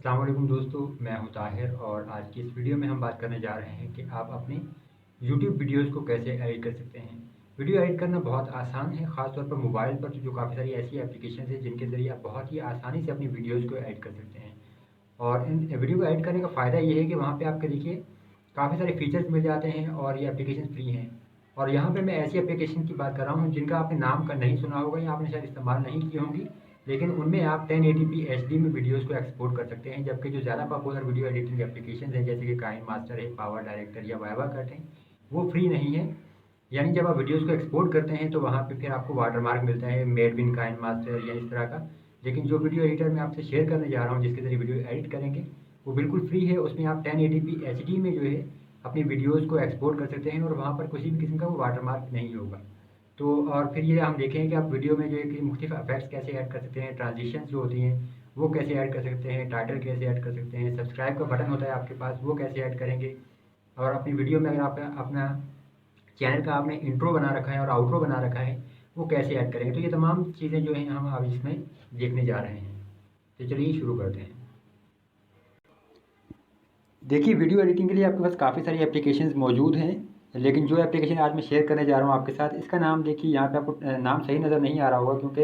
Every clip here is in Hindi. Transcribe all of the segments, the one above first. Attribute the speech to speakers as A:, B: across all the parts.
A: अस्सलाम वालेकुम दोस्तों, मैं हूं ताहिर और आज की इस वीडियो में हम बात करने जा रहे हैं कि आप अपने YouTube वीडियोस को कैसे एडिट कर सकते हैं। वीडियो एडिट करना बहुत आसान है, ख़ास तौर पर मोबाइल पर जो काफ़ी सारी ऐसी एप्लीकेशन हैं जिनके ज़रिए आप बहुत ही आसानी से अपनी वीडियोज़ को एडिट कर सकते हैं। और इन वीडियो को एडिट करने का फ़ायदा ये है कि वहाँ पे आपके देखिए काफ़ी सारे फीचर्स मिल जाते हैं और ये एप्लीकेशन फ्री हैं। और यहाँ पे मैं ऐसी एप्लीकेशन की बात कर रहा हूँ जिनका आपने नाम का नहीं सुना होगा या आपने शायद इस्तेमाल नहीं की होंगी, लेकिन उनमें आप 1080p एचडी में वीडियोज़ को एक्सपोर्ट कर सकते हैं। जबकि जो ज़्यादा पॉपुलर वीडियो एडिटिंग एप्लीकेशन हैं जैसे कि काइन मास्टर है, पावर डायरेक्टर या वाइवा कट है, वो फ्री नहीं है। यानी जब आप वीडियोज़ को एक्सपोर्ट करते हैं तो वहाँ पे फिर आपको वाटरमार्क मिलता है मेड इन काइन मास्टर या इस तरह का। लेकिन जो वीडियो एडिटर मैं आपसे शेयर करने जा रहा हूँ जिसके ज़रिए वीडियो एडिट करेंगे, वो बिल्कुल फ्री है। उसमें आप 1080p एचडी में जो है अपनी वीडियोज़ को एक्सपोर्ट कर सकते हैं और वहाँ पर किसी भी किस्म का वो वाटरमार्क नहीं होगा। तो और फिर ये हम देखेंगे कि आप वीडियो में जो है कि मुख्तलिफ इफेक्ट्स कैसे ऐड कर सकते हैं, ट्रांजिशंस जो होती हैं वो कैसे ऐड कर सकते हैं, टाइटल कैसे ऐड कर सकते हैं, सब्सक्राइब का बटन होता है आपके पास वो कैसे ऐड करेंगे। और अपनी वीडियो में अगर आप अपना चैनल का आपने इंट्रो बना रखा है और आउट्रो बना रखा है, वो कैसे ऐड करेंगे। तो ये तमाम चीज़ें जो हैं हम अब इसमें देखने जा रहे हैं। तो चलिए शुरू करते हैं। देखिए, वीडियो एडिटिंग के लिए आपके पास काफ़ी सारी एप्लीकेशंस मौजूद हैं, लेकिन जो एप्लीकेशन आज मैं शेयर करने जा रहा हूँ आपके साथ, इसका नाम देखिए यहाँ पे आपको नाम सही नज़र नहीं आ रहा होगा क्योंकि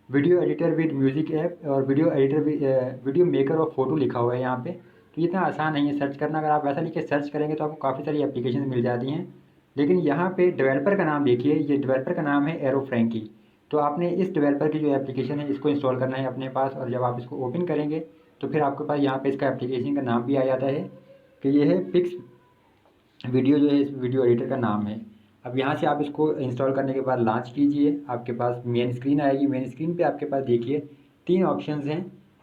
A: video editor with music app और वीडियो एडिटर वीडियो मेकर और फोटो लिखा हुआ है यहाँ पे। तो ये इतना आसान नहीं है सर्च करना। अगर आप वैसा लिख के सर्च करेंगे तो आपको काफ़ी सारी एप्लीकेशन मिल जाती हैं, लेकिन यहाँ पे डेवलपर का नाम देखिए, ये डेवलपर का नाम है एरो फ्रैंकी। तो आपने इस डेवलपर की जो एप्लीकेशन है इसको इंस्टॉल करना है अपने पास, और जब आप इसको ओपन करेंगे तो फिर आपके पास यहाँ पे इसका एप्लीकेशन का नाम भी आ जाता है कि ये है पिक्स वीडियो, जो है इस वीडियो एडिटर का नाम है। अब यहाँ से आप इसको इंस्टॉल करने के बाद लॉन्च कीजिए, आपके पास मेन स्क्रीन आएगी। मेन स्क्रीन पे आपके पास देखिए 3 ऑप्शंस हैं।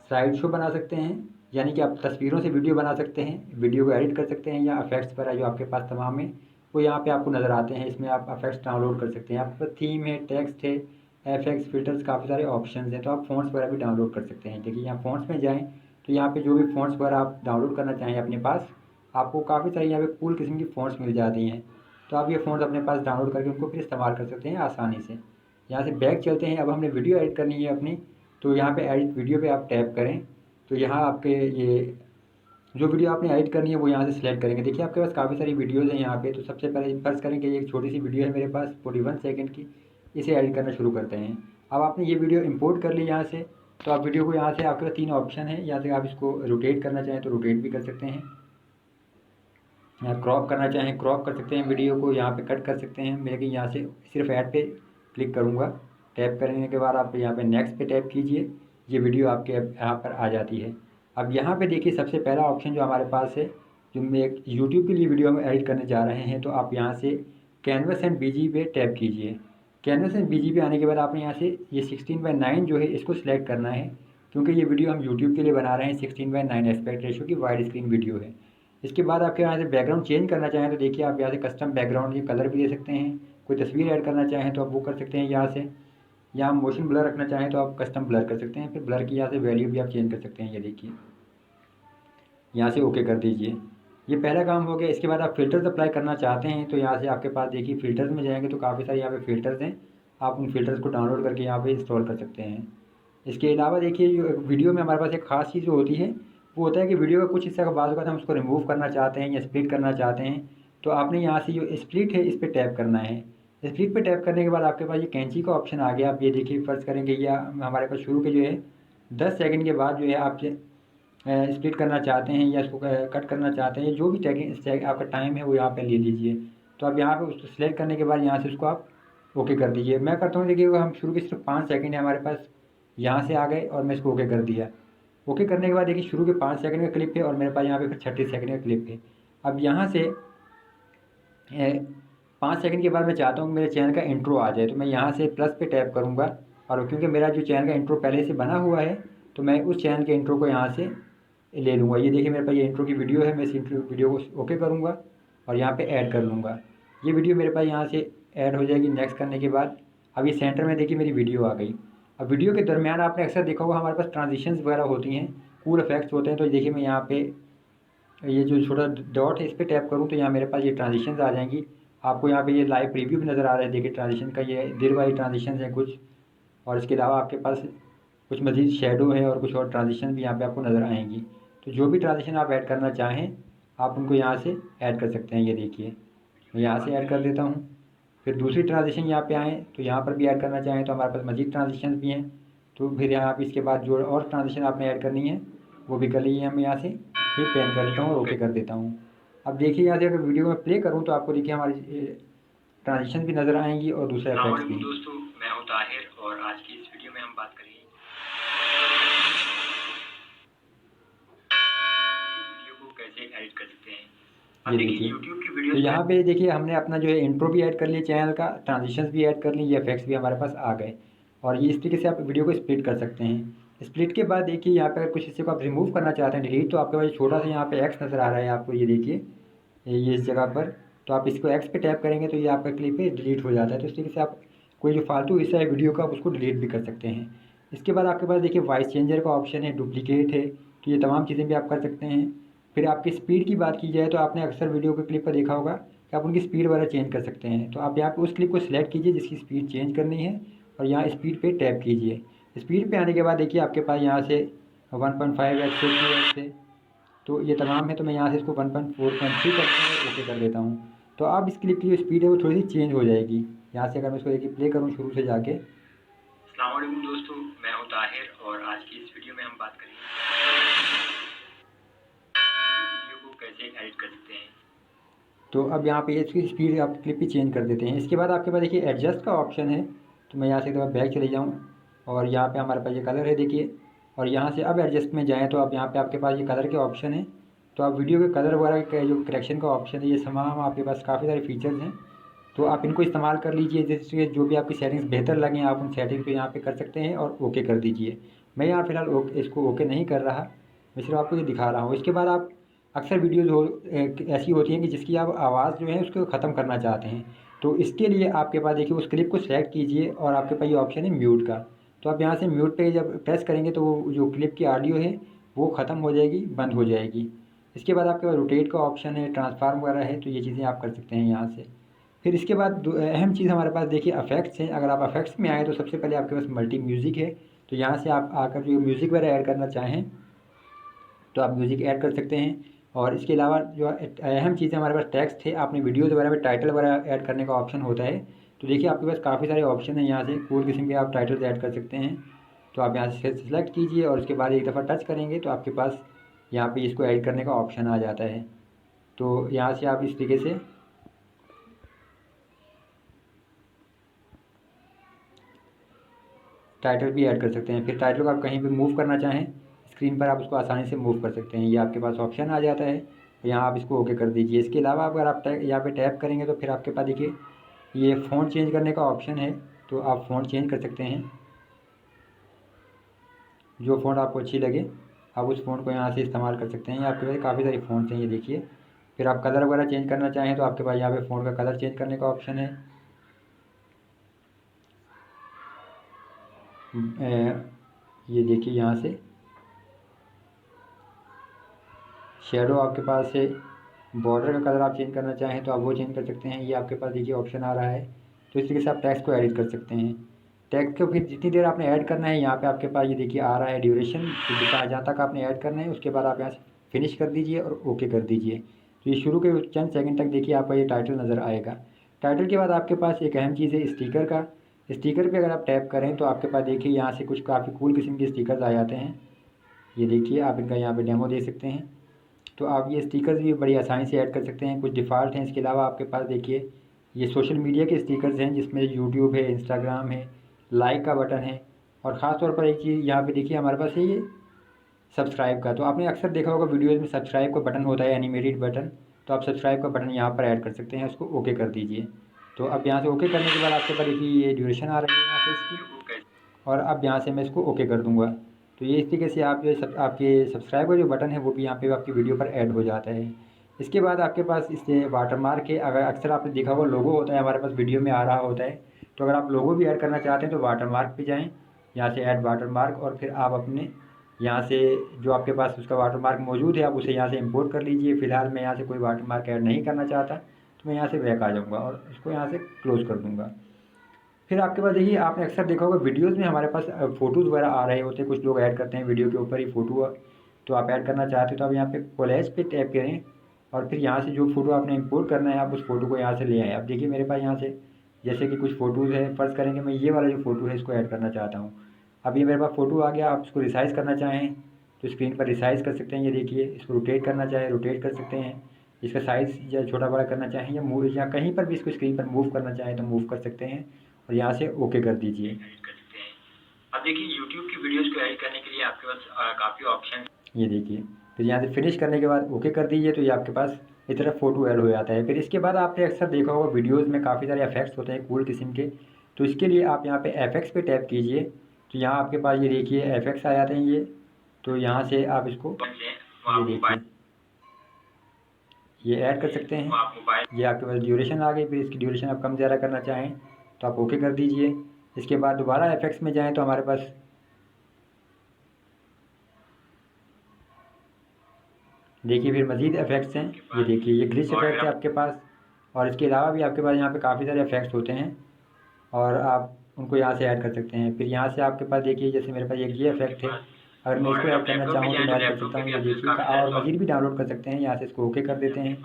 A: स्लाइड शो बना सकते हैं, यानी कि आप तस्वीरों से वीडियो बना सकते हैं, वीडियो को एडिट कर सकते हैं, या इफेक्ट्स वगैरह जो आपके पास तमाम है वो यहाँ पे आपको नज़र आते हैं। इसमें आप इफेक्ट्स डाउनलोड कर सकते हैं। आपके पास थीम है, टेक्स्ट है, एफएक्स, फिल्टर्स, काफ़ी सारे ऑप्शंस हैं। तो आप फ़ॉन्ट्स वगैरह भी डाउनलोड कर सकते हैं। देखिए यहाँ फ़ॉन्ट्स में जाएँ तो यहाँ पे जो भी फ़ॉन्ट्स वगैरह आप डाउनलोड करना चाहें अपने पास, आपको काफ़ी सारी यहाँ पे कूल किस्म की फ़ॉन्ट्स मिल जाती हैं। तो आप ये फ़ॉन्ट्स अपने पास डाउनलोड करके उनको फिर इस्तेमाल कर सकते हैं आसानी से। यहाँ से बैक चलते हैं। अब हमने वीडियो एडिट करनी है अपनी, तो यहाँ पे एडिट वीडियो पे आप टैप करें तो यहाँ आपके ये जो वीडियो आपने एडिट करनी है वो यहाँ से सिलेक्ट करेंगे। देखिए आपके पास काफ़ी सारी वीडियोज़ हैं यहाँ पे। तो सबसे पहले फ़र्ज़ करें कि ये एक छोटी सी वीडियो है मेरे पास 41 सेकंड की, इसे एडिट करना शुरू करते हैं। अब आपने ये वीडियो इंपोर्ट कर ली यहाँ से, तो आप वीडियो को यहाँ से, आपके पास 3 ऑप्शन है, यहाँ से आप इसको रोटेट करना चाहें तो रोटेट भी कर सकते हैं, क्रॉप करना चाहें क्रॉप कर सकते हैं, वीडियो को यहाँ पे कट कर सकते हैं। मैं लेकिन यहाँ से सिर्फ ऐड पे क्लिक करूँगा। टैप करने के बाद आप यहाँ पे नेक्स्ट पे टैप कीजिए, ये वीडियो आपके यहाँ पर आ जाती है। अब यहाँ पे देखिए सबसे पहला ऑप्शन जो हमारे पास है, जो मैं एक यूट्यूब के लिए वीडियो हम एडिट करने जा रहे हैं, तो आप यहाँ से कैनवस एंड बीजी पे टैप कीजिए। कैनवस एंड बीजी पे आने के बाद आपने यहाँ से ये 16:9 जो है इसको सिलेक्ट करना है, क्योंकि ये वीडियो हम यूट्यूब के लिए बना रहे हैं। 16:9 एस्पेक्ट रेशो की वाइड स्क्रीन वीडियो है। इसके बाद आपके यहाँ से बैकग्राउंड चेंज करना चाहें तो देखिए आप यहाँ से कस्टम बैकग्राउंड, ये कलर भी दे सकते हैं। कोई तस्वीर ऐड करना चाहें तो आप वो कर सकते हैं यहाँ से। यहाँ मोशन ब्लर रखना चाहें तो आप कस्टम ब्लर कर सकते हैं। फिर ब्लर की यहाँ से वैल्यू भी आप चेंज कर सकते हैं। ये देखिए यहाँ से ओके कर दीजिए। ये पहला काम हो गया। इसके बाद आप फ़िल्टर्स अप्लाई करना चाहते हैं तो यहाँ से आपके पास देखिए फ़िल्टर्स में जाएंगे तो काफ़ी सारे यहाँ पे फ़िल्टर्स हैं। आप उन फ़िल्टर्स को डाउनलोड करके यहाँ पे इंस्टॉल कर सकते हैं। इसके अलावा देखिए जो वीडियो में हमारे पास एक ख़ास चीज़ जो होती है वो होता है कि वीडियो का कुछ हिस्सा का बाज़ होता है हम उसको रिमूव करना चाहते हैं या स्प्लिट करना चाहते हैं, तो आपने यहाँ से जो स्प्लिट है इस पर टैप करना है। स्प्लिट पे टैप करने के बाद आपके पास ये कैंची का ऑप्शन आ गया। आप ये देखिए फ़र्ज़ करेंगे या हमारे पास शुरू के जो है 10 सेकंड के बाद जो है आप स्प्लिट करना चाहते हैं या इसको कट करना चाहते हैं, जो भी टैगिंग आपका टाइम है वो यहाँ पे ले लीजिए। तो अब यहाँ पे उसको सिलेक्ट करने के बाद यहाँ से उसको आप ओके कर दीजिए। मैं करता हूँ, देखिए हम शुरू के सिर्फ 5 सेकंड है हमारे पास, यहाँ से आ गए और मैं इसको ओके कर दिया। ओके करने के बाद देखिए शुरू के 5 सेकंड का क्लिप है और मेरे पास यहाँ पे फिर 36 सेकंड का क्लिप है। अब यहाँ से 5 सेकंड के बाद मैं चाहता हूँ कि मेरे चैनल का इंट्रो आ जाए, तो मैं यहाँ से प्लस पे टैप करूँगा। और क्योंकि मेरा जो चैनल का इंट्रो पहले से बना हुआ है तो मैं उस चैनल के इंट्रो को यहाँ से ले लूँगा। ये देखिए मेरे पास ये इंट्रो की वीडियो है, मैं इस इंट्रो वीडियो को ओके करूँगा और यहाँ पे ऐड कर लूँगा। ये वीडियो मेरे पास यहाँ से ऐड हो जाएगी। नेक्स्ट करने के बाद अब ये सेंटर में देखिए मेरी वीडियो आ गई। अब वीडियो के दरमियान आपने अक्सर देखा होगा हमारे पास ट्रांजिशंस वगैरह होती हैं, कूल इफेक्ट्स होते हैं। तो देखिए मैं यहाँ पे ये जो छोटा डॉट है इस पर टैप करूँ तो यहाँ मेरे पास ये ट्रांजिशंस आ जाएंगी। आपको यहाँ पे ये लाइव प्रीव्यू भी नज़र आ रहा है। देखिए ट्रांजिशन का ये दिल वाली ट्रांजिशंस हैं कुछ, और इसके अलावा आपके पास कुछ मज़ीद शेडो है और कुछ और ट्रांजिशन भी यहाँ पे आपको नज़र आएंगी। तो जो भी ट्रांजेक्शन आप ऐड करना चाहें आप उनको यहाँ से ऐड कर सकते हैं। ये देखिए मैं यहाँ से ऐड कर देता हूँ। फिर दूसरी ट्रांजेक्शन यहाँ पे आएँ तो यहाँ पर भी ऐड करना चाहें तो हमारे पास मज़ीद ट्रांजेक्शन भी हैं। तो फिर यहाँ पे इसके बाद जो और ट्रांजेक्शन आपने ऐड करनी है वो भी कर लीजिए। हम यहाँ से फिर पेन कर देता हूँ और ओके कर देता हूँ। अब देखिए यहाँ से अगर वीडियो में प्ले करूँ तो आपको देखिए हमारी ट्रांजेक्शन भी नज़र आएंगी और दूसरे इफेक्ट्स भी।
B: दोस्तों, मैं हूं ताहिर और आज की इस वीडियो में हम बात करेंगे वीडियो को कैसे एडिट कर सकते हैं।
A: ये देखिए
B: यूट्यूब की वीडियो
A: तो यहाँ पे देखिए हमने अपना जो है इंट्रो भी ऐड कर लिया चैनल का, ट्रांजिशंस भी ऐड कर ली, ये इफेक्ट्स भी हमारे पास आ गए। और ये इस तरीके से आप वीडियो को स्प्लिट कर सकते हैं। स्प्लिट के बाद देखिए यहाँ पे अगर कुछ हिस्से को आप रिमूव करना चाहते हैं डिलीट, तो आपके पास छोटा सा यहाँ पे एक्स नज़र आ रहा है आपको, ये देखिए ये इस जगह पर। तो आप इसको एक्स पे टैप करेंगे तो ये आपका क्लिप पे डिलीट हो जाता है। तो इस तरीके से आप कोई जो फालतू हिस्सा है वीडियो का उसको डिलीट भी कर सकते हैं। इसके बाद आपके पास देखिए वॉइस चेंजर का ऑप्शन है, डुप्लीकेट है, तो ये तमाम चीज़ें भी आप कर सकते हैं। फिर आपकी स्पीड की बात की जाए तो आपने अक्सर वीडियो के क्लिप पर देखा होगा कि आप उनकी स्पीड वगैरह चेंज कर सकते हैं। तो आप यहाँ पे उस क्लिप को सिलेक्ट कीजिए जिसकी स्पीड चेंज करनी है और यहाँ स्पीड पे टैप कीजिए। स्पीड पे आने के बाद देखिए आपके पास यहाँ से 1.5x से 2x से, तो ये तमाम है। तो मैं यहाँ से इसको 1.4.3 करता हूँ, ओके कर देता हूँ। तो अब इस क्लिप की जो स्पीड है वो थोड़ी सी चेंज हो जाएगी। यहाँ से अगर मैं इसको देखिए प्ले करूँ शुरू से जाके।
B: अस्सलाम वालेकुम दोस्तों, मैं हूं ताहिर और आज की इस वीडियो में हम बात करेंगे वीडियो को कैसे एडिट कर सकते हैं।
A: तो अब यहाँ पे इसकी स्पीड आप क्लिप भी चेंज कर देते हैं। इसके बाद आपके पास देखिए एडजस्ट का ऑप्शन है, तो मैं यहाँ से एक दफ़ा बैक चले जाऊँ और यहाँ पे हमारे पास ये कलर है देखिए, और यहाँ से अब एडजस्ट में जाएँ तो अब यहाँ पे आपके पास ये कलर के ऑप्शन है। तो आप वीडियो के कलर वगैरह का जो करेक्शन का ऑप्शन है, ये तमाम आपके पास काफ़ी सारे फीचर्स हैं। तो आप इनको इस्तेमाल कर लीजिए, जिससे जो भी आपकी सेटिंग्स बेहतर लगें आप उन सेटिंग्स को यहाँ पे कर सकते हैं और ओके कर दीजिए। मैं यहाँ फ़िलहाल इसको ओके नहीं कर रहा, मैं सिर्फ आपको ये दिखा रहा हूँ। इसके बाद आप अक्सर वीडियोज़ ऐसी होती हैं कि जिसकी आप आवाज़ जो है उसको ख़त्म करना चाहते हैं। तो इसके लिए आपके पास देखिए उस क्लिप को सेलेक्ट कीजिए और आपके पास ये ऑप्शन है म्यूट का। तो आप यहाँ से म्यूट पे जब प्रेस करेंगे तो वो जो क्लिप की ऑडियो है वो ख़त्म हो जाएगी, बंद हो जाएगी। इसके बाद आपके पास रोटेट का ऑप्शन है, ट्रांसफार्म वगैरह है, तो ये चीज़ें आप कर सकते हैं यहाँ से। फिर इसके बाद अहम चीज़ हमारे पास देखिए इफ़ेक्ट्स हैं। अगर आप इफ़ेक्ट्स में आएँ तो सबसे पहले आपके पास मल्टी म्यूज़िक है। तो यहाँ से आप आकर जो म्यूज़िक वगैरह ऐड करना चाहें तो आप म्यूज़िक ऐड कर सकते हैं। और इसके अलावा जो अहम चीज़ है हमारे पास टेक्स्ट है। आपने वीडियोज़ वगैरह में टाइटल वगैरह ऐड करने का ऑप्शन होता है। तो देखिए आपके पास काफ़ी सारे ऑप्शन हैं, यहाँ से कोई किस्म के आप टाइटल्स ऐड कर सकते हैं। तो आप यहाँ से सेलेक्ट कीजिए और उसके बाद एक दफ़ा टच करेंगे तो आपके पास यहाँ पे इसको ऐड करने का ऑप्शन आ जाता है। तो यहाँ से आप इस तरीके से टाइटल भी ऐड कर सकते हैं। फिर टाइटल को आप कहीं भी मूव करना चाहें स्क्रीन पर आप उसको आसानी से मूव कर सकते हैं। ये आपके पास ऑप्शन आ जाता है, तो यहाँ आप इसको ओके कर दीजिए। इसके अलावा अगर आप यहाँ पे टैप करेंगे तो फिर आपके पास देखिए ये फ़ॉन्ट चेंज करने का ऑप्शन है। तो आप फ़ॉन्ट चेंज कर सकते हैं, जो फ़ॉन्ट आपको अच्छी लगे आप उस फ़ॉन्ट को यहाँ से इस्तेमाल कर सकते हैं। आपके पास काफ़ी सारी फ़ॉन्ट्स हैं, ये देखिए। फिर आप कलर वगैरह चेंज करना चाहें तो आपके पास यहाँ पे फ़ॉन्ट का कलर चेंज करने का ऑप्शन है। ये देखिए यहाँ से शेडो आपके पास है। बॉर्डर का कलर आप चेंज करना चाहें तो आप वो चेंज कर सकते हैं, ये आपके पास देखिए ऑप्शन आ रहा है। तो इस तरीके से आप टेक्स्ट को एडिट कर सकते हैं। टेक्स्ट को फिर जितनी देर आपने ऐड करना है यहाँ पे आपके पास ये देखिए आ रहा है ड्यूरेशन, तो जहाँ तक आपने ऐड करना है उसके बाद आप यहाँ से फिनिश कर दीजिए और ओके कर दीजिए। तो ये शुरू के चंद सेकंड तक देखिए आपका ये टाइटल नज़र आएगा। टाइटल के बाद आपके पास एक अहम चीज़ है स्टिकर का। स्टिकर पे अगर आप टैप करें तो आपके पास देखिए यहाँ से कुछ काफ़ी कूल किस्म के स्टिकर्स आ जाते हैं। ये देखिए आप इनका यहाँ पे डेमो दे सकते हैं। तो आप ये स्टिकर्स भी बड़ी आसानी से ऐड कर सकते हैं, कुछ डिफ़ॉल्ट हैं। इसके अलावा आपके पास देखिए ये सोशल मीडिया के स्टिकर्स हैं जिसमें यूट्यूब है, इंस्टाग्राम है, लाइक का बटन है, और ख़ास तौर पर एक चीज़ यहाँ पे देखिए हमारे पास है ये सब्सक्राइब का। तो आपने अक्सर देखा होगा वीडियोज़ में सब्सक्राइब का बटन होता है, एनिमेटेड बटन। तो आप सब्सक्राइब का बटन यहाँ पर ऐड कर सकते हैं, उसको ओके कर दीजिए। तो अब यहाँ से ओके करने के बाद आपके पास देखिए ये ड्यूरेशन आ रही है यहाँ से इसकी, और अब यहाँ से मैं इसको ओके कर दूँगा। तो ये इस तरीके से आप जो आपके सब्सक्राइब का जो बटन है वो भी यहाँ पे आपकी वीडियो पर ऐड हो जाता है। इसके बाद आपके पास इससे वाटरमार्क है। अगर अक्सर आपने देखा होगा लोगो होता है हमारे पास वीडियो में आ रहा होता है, तो अगर आप लोगो भी ऐड करना चाहते हैं तो वाटरमार्क पे जाएँ, यहाँ से ऐड वाटरमार्क, और फिर आप अपने यहाँ से जो आपके पास उसका वाटरमार्क मौजूद है आप उसे यहाँ से इंपोर्ट कर लीजिए। फ़िलहाल मैं यहाँ से कोई वाटरमार्क ऐड नहीं करना चाहता, तो मैं यहाँ से बैक आ जाऊँगा और इसको यहाँ से क्लोज़ कर दूँगा। फिर आपके पास देखिए आपने अक्सर देखा होगा वीडियोज़ में हमारे पास फ़ोटोज़ वगैरह आ रहे होते हैं, कुछ लोग ऐड करते हैं वीडियो के ऊपर ही फ़ोटो तो आप ऐड करना चाहते हो तो आप यहाँ पे कोलैज पे टैप करें और फिर यहाँ से जो फ़ोटो आपने इंपोर्ट करना है आप उस फ़ोटो को यहाँ से ले आएँ। अब देखिए मेरे पास यहाँ से जैसे कि कुछ फ़ोटोज़ है, फ़र्ज़ करेंगे मैं ये वाला जो फ़ोटो है इसको ऐड करना चाहता हूँ। अब ये मेरे पास फ़ोटो आ गया, आप इसको रिसाइज़ करना चाहें तो स्क्रीन पर रिसाइज़ कर सकते हैं। ये देखिए, इसको रोटेट करना चाहें रोटेट कर सकते हैं। इसका साइज़ या छोटा बड़ा करना चाहें या मूव या कहीं पर भी इसको स्क्रीन पर मूव करना चाहें तो मूव कर सकते हैं और यहाँ से ओके कर दीजिए।
B: एडिट कर सकते हैं। अब देखिए यूट्यूब की वीडियोस को एडिट करने के लिए आपके पास काफ़ी ऑप्शन।
A: ये देखिए, फिर यहाँ से फिनिश करने के बाद ओके कर दीजिए तो ये आपके पास इस तरह फ़ोटो ऐड हो जाता है। फिर इसके बाद आपने अक्सर देखा होगा वीडियोज़ में काफ़ी सारे इफ़ेक्ट्स होते हैं कूल किस्म के, तो इसके लिए आप यहाँ पे इफ़ेक्ट्स पे टैप कीजिए तो यहाँ आपके पास ये देखिए इफ़ेक्ट्स आ जाते हैं ये, तो यहाँ से आप इसको ये देखिए ये ऐड कर सकते हैं। ये आपके पास ड्यूरेशन आ गई, फिर इसकी ड्यूरेशन आप कम ज़्यादा करना चाहें तो आप ओके कर दीजिए। इसके बाद दोबारा इफ़ेक्ट्स में जाएँ तो हमारे पास देखिए फिर मज़ीद इफ़ेक्ट्स हैं। ये देखिए ये ग्लिच इफ़ेक्ट है आपके पास और इसके अलावा भी आपके पास यहाँ पे काफ़ी सारे इफ़ेक्ट्स होते हैं और आप उनको यहाँ से ऐड कर सकते हैं। फिर यहाँ से आपके पास देखिए जैसे मेरे पास एक ये इफ़ेक्ट है, अगर मैं इसको ऐड करना चाहूँ तो मैं ऐड कर सकता हूँ। ये देखिए और मज़ीद भी डाउनलोड कर सकते हैं, यहाँ से इसको ओके कर देते हैं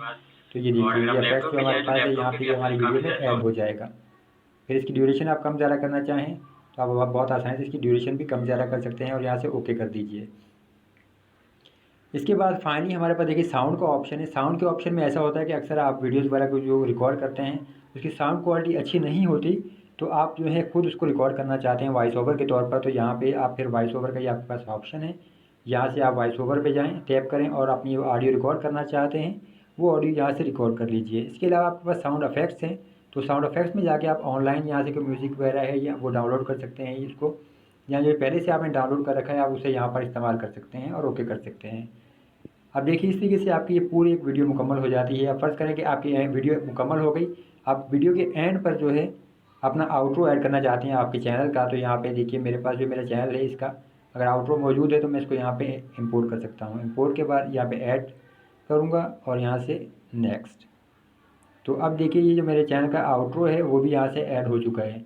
A: तो ये देखिए ये इफ़ेक्ट्स जो हमारे पास है यहाँ पे हमारी वीडियो में ऐड हो जाएगा। फिर इसकी ड्यूरेशन आप कम ज़्यादा करना चाहें तो आप बहुत आसानी से इसकी ड्यूरेशन भी कम ज़्यादा कर सकते हैं और यहाँ से ओके कर दीजिए। इसके बाद फाइनली हमारे पास देखिए साउंड का ऑप्शन है। साउंड के ऑप्शन में ऐसा होता है कि अक्सर आप वीडियोज़ वगैरह को जो रिकॉर्ड करते हैं उसकी साउंड क्वालिटी अच्छी नहीं होती, तो आप जो है खुद उसको रिकॉर्ड करना चाहते हैं वॉइस ओवर के तौर पर, तो यहाँ पे आप फिर वॉइस ओवर का ये आपके पास ऑप्शन है। यहाँ से आप वॉइस ओवर पे जाएँ, टैप करें और अपनी ऑडियो रिकॉर्ड करना चाहते हैं वो ऑडियो यहाँ से रिकॉर्ड कर लीजिए। इसके अलावा आपके पास साउंड इफ़ेक्ट्स हैं, तो साउंड इफ़ेक्ट्स में जाके आप ऑनलाइन यहाँ से कोई म्यूज़िक वगैरह है या वो डाउनलोड कर सकते हैं इसको, या जो पहले से आपने डाउनलोड कर रखा है आप उसे यहाँ पर इस्तेमाल कर सकते हैं और ओके कर सकते हैं। अब देखिए इस तरीके से आपकी ये पूरी एक वीडियो मुकम्मल हो जाती है। अब फ़र्ज़ करें कि आपकी वीडियो मुकम्मल हो गई, आप वीडियो के एंड पर जो है अपना आउट्रो ऐड करना चाहते हैं आपके चैनल का, तो यहाँ पे देखिए मेरे पास जो मेरा चैनल है इसका अगर आउट्रो मौजूद है तो मैं इसको यहाँ पे इंपोर्ट कर सकता हूँ। इंपोर्ट के बाद यहाँ पे ऐड करूँगा और यहाँ से नेक्स्ट, तो अब देखिए ये जो मेरे चैनल का आउट्रो है वो भी यहाँ से ऐड हो चुका है।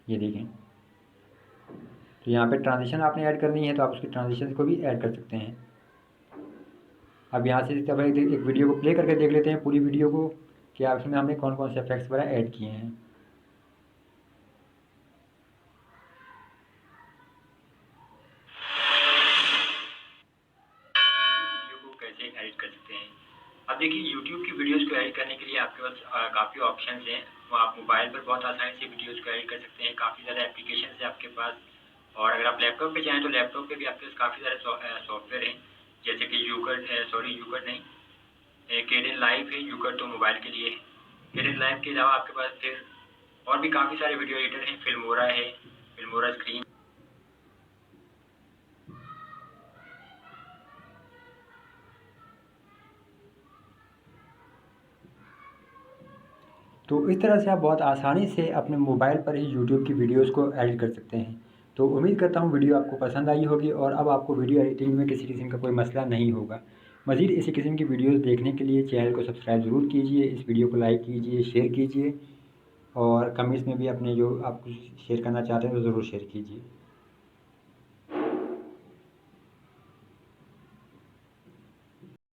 A: ये देखें, तो यहाँ पे ट्रांजिशन आपने ऐड करनी है तो आप उसकी ट्रांजिशन को भी ऐड कर सकते हैं। अब यहाँ से जब एक वीडियो को प्ले करके देख लेते हैं पूरी वीडियो को कि आप इसमें हमने कौन कौन से इफेक्ट्स वगैरह ऐड किए हैं।
B: वीडियो को कैसे एडिट कर सकते हैं। अब देखिए यूट्यूब की वीडियोस को एडिट करने के लिए आपके पास काफ़ी ऑप्शंस हैं। वो आप मोबाइल पर बहुत आसानी से वीडियोस को एडिट कर सकते हैं। काफ़ी ज़्यादा एप्लीकेशन है आपके पास, और अगर आप लैपटॉप पे चाहें तो लैपटॉप पे भी आपके पास काफ़ी सारे सॉफ्टवेयर हैं, जैसे कि यूकट नहीं, केडेन लाइव है। यूकट तो मोबाइल के लिए है। केडेन लाइव के अलावा आपके पास फिर और भी काफ़ी सारे वीडियो एडिटर हैं। फिल्मोरा है, फिल्मोरा स्क्रीन।
A: तो इस तरह से आप बहुत आसानी से अपने मोबाइल पर ही यूट्यूब की वीडियोज़ को एडिट कर सकते हैं। तो उम्मीद करता हूँ वीडियो आपको पसंद आई होगी और अब आपको वीडियो एडिटिंग में किसी किस्म का कोई मसला नहीं होगा। मज़ीद इसी किस्म की वीडियोज़ देखने के लिए चैनल को सब्सक्राइब ज़रूर कीजिए, इस वीडियो को लाइक कीजिए, शेयर कीजिए और कमेंट्स में भी अपने जो आप कुछ शेयर करना चाहते हैं तो ज़रूर शेयर कीजिए।